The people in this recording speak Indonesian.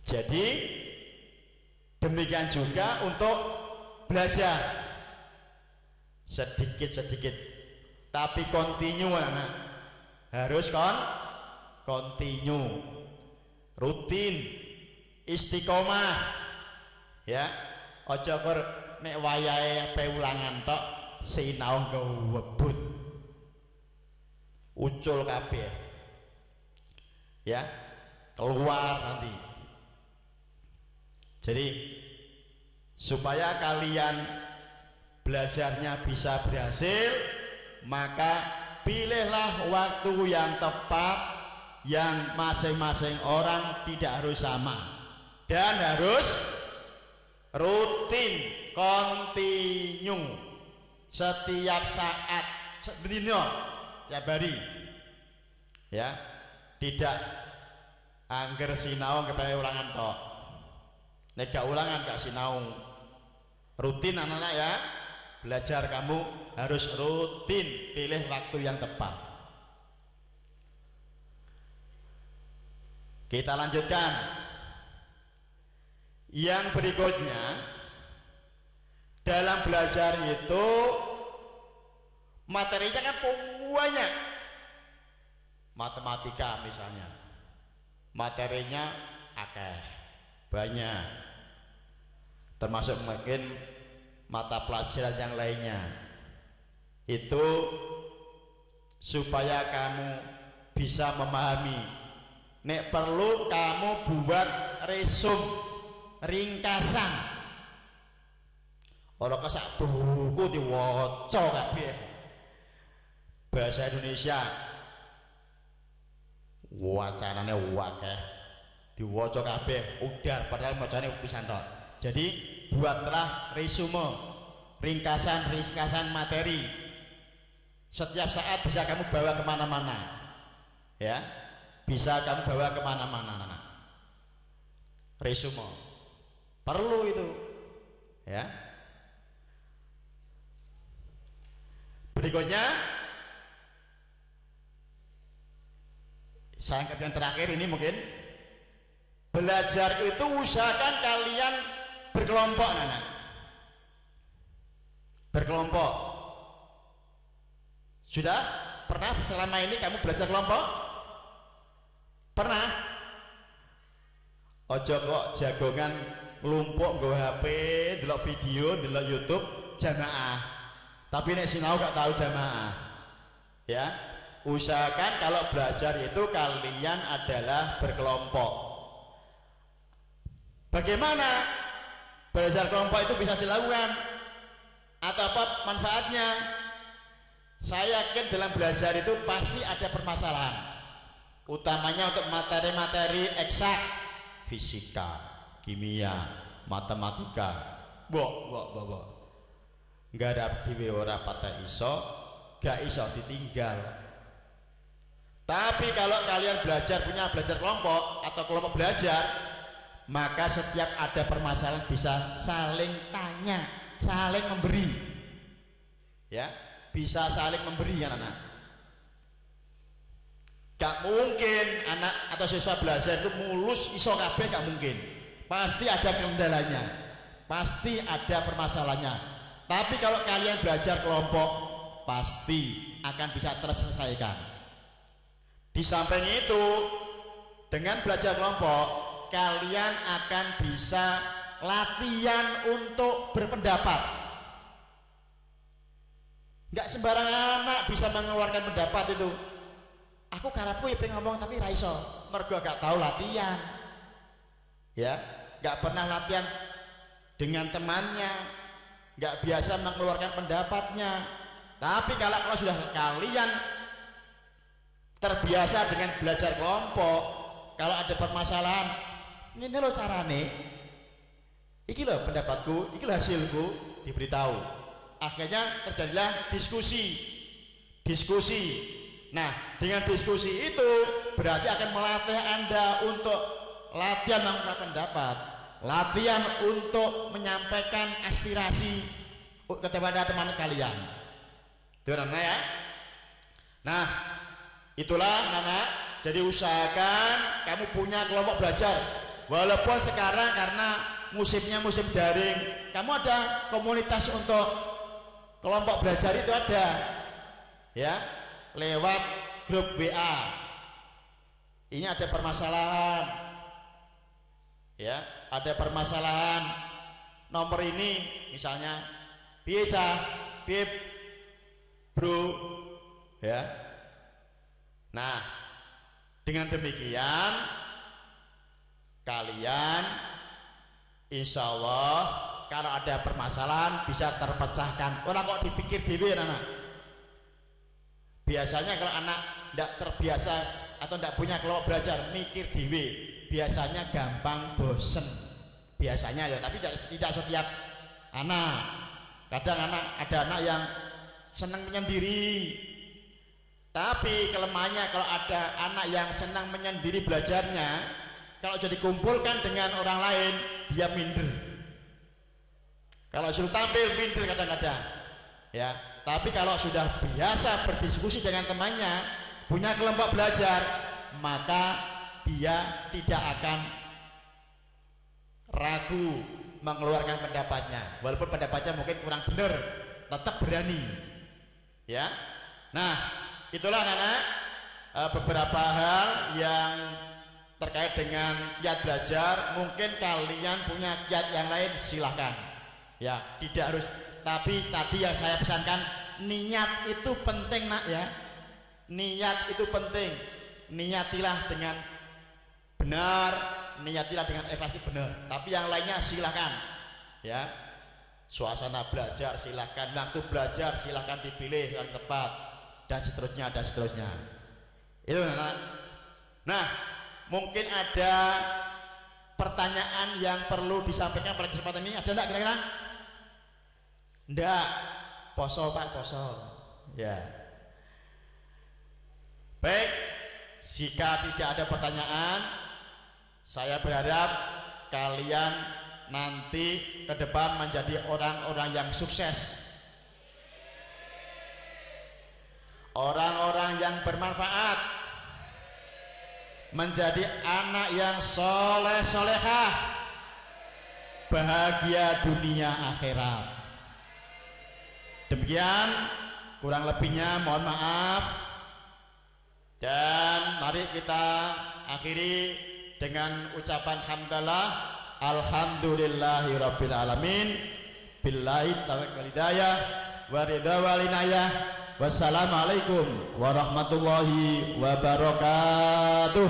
Jadi demikian juga untuk belajar sedikit-sedikit tapi kontinu, anak harus kontinu, rutin, istiqomah ya. Ojo kur nek wayahe pewulangan tok sinau ngewebut ucul kabeh ya, keluar nanti. Jadi supaya kalian belajarnya bisa berhasil, maka pilihlah waktu yang tepat yang masing-masing orang tidak harus sama dan harus rutin, kontinu, setiap saat, bedino ya bari ya, tidak angger sinau kepada ulangan tok, nek gak ulangan gak sinau, rutin anak-anak ya. Belajar kamu harus rutin, pilih waktu yang tepat. Kita lanjutkan yang berikutnya. Dalam belajar itu materinya kan banyak. Matematika misalnya materinya akeh banyak, termasuk mungkin mata pelajaran yang lainnya. Itu supaya kamu bisa memahami, nek perlu kamu buat resum, ringkasan, ora kok sak buku diwaca kabeh bahasa Indonesia, wacanane akeh diwaca kabeh udar padahal macane pisan tok. Jadi buatlah resume, ringkasan materi, setiap saat bisa kamu bawa kemana-mana ya, bisa kamu bawa kemana-mana. Resume perlu itu ya. Berikutnya saya anggap yang terakhir ini, mungkin belajar itu usahakan kalian berkelompok, anak berkelompok. Sudah pernah selama ini kamu belajar kelompok? Pernah? Ojo kok jagongan kelompok nggo HP, delok video, delok YouTube jamaah, tapi nek sinau gak tahu jamaah ya. Usahakan kalau belajar itu kalian adalah berkelompok. Bagaimana belajar kelompok itu bisa dilakukan atau apa manfaatnya? Saya yakin dalam belajar itu pasti ada permasalahan, utamanya untuk materi-materi eksak, fisika, kimia, matematika. Nggak ada dhewe ora patah iso, gak iso ditinggal. Tapi kalau kalian belajar kelompok atau kelompok belajar, maka setiap ada permasalahan bisa saling tanya, saling memberi ya, bisa saling memberi ya anak. Gak mungkin anak atau siswa belajar itu mulus iso kabeh, gak mungkin, pasti ada kendalanya, pasti ada permasalahannya. Tapi kalau kalian belajar kelompok pasti akan bisa terselesaikan. Di samping itu, dengan belajar kelompok kalian akan bisa latihan untuk berpendapat. Nggak sembarang anak bisa mengeluarkan pendapat itu. Aku karepku ya pengen ngomong tapi ra iso, mergo gak tahu latihan ya, gak pernah latihan dengan temannya, gak biasa mengeluarkan pendapatnya. Tapi kalau sudah kalian terbiasa dengan belajar kelompok, kalau ada permasalahan, ini loh carane, iki loh pendapatku, iki loh hasilku, diberitahu. Akhirnya terjadilah diskusi. Nah, dengan diskusi itu berarti akan melatih Anda untuk latihan mengungkapkan pendapat, latihan untuk menyampaikan aspirasi kepada teman kalian. Itu namanya ya. Nah, itulah anak. Jadi usahakan kamu punya kelompok belajar Walaupun sekarang karena musimnya musim daring, kamu ada komunitas untuk kelompok belajar itu ada, ya, lewat grup WA. Ini ada permasalahan, ya, ada permasalahan nomor ini, misalnya, piye cah, piye bro, ya. Nah, dengan demikian kalian insya Allah kalau ada permasalahan bisa terpecahkan. Orang kok dipikir dewe anak. Biasanya kalau anak tidak terbiasa atau tidak punya kelompok belajar mikir dewe, biasanya gampang bosen. Biasanya ya, tapi tidak setiap anak. Kadang ada anak yang senang menyendiri. Tapi kelemahannya kalau ada anak yang senang menyendiri belajarnya, kalau jadi kumpulkan dengan orang lain dia minder. Kalau suruh tampil minder kadang-kadang, ya. Tapi kalau sudah biasa berdiskusi dengan temannya, punya kelompok belajar, maka dia tidak akan ragu mengeluarkan pendapatnya. Walaupun pendapatnya mungkin kurang benar, tetap berani, ya. Nah, itulah anak-anak beberapa hal yang terkait dengan kiat belajar. Mungkin kalian punya kiat yang lain, silahkan, ya, tidak harus. Tapi tadi yang saya pesankan, niat itu penting nak, ya. Niat itu penting. Niatilah dengan benar, niatilah dengan ikhlas itu benar. Tapi yang lainnya silahkan, ya. Suasana belajar silahkan, waktu belajar silahkan dipilih yang tepat, dan seterusnya dan seterusnya. Itu anak. Nah, mungkin ada pertanyaan yang perlu disampaikan pada kesempatan ini. Ada enggak kira-kira? Enggak. Poso Pak, poso. Ya. Baik, jika tidak ada pertanyaan, saya berharap kalian nanti ke depan menjadi orang-orang yang sukses, orang-orang yang bermanfaat, menjadi anak yang soleh solehah, bahagia dunia akhirat. Demikian, kurang lebihnya mohon maaf, dan mari kita akhiri dengan ucapan hamdalah, alhamdulillahirabbil alamin, billahi taufiq wal hidayah wa ridha wal inayah. Wassalamualaikum warahmatullahi wabarakatuh.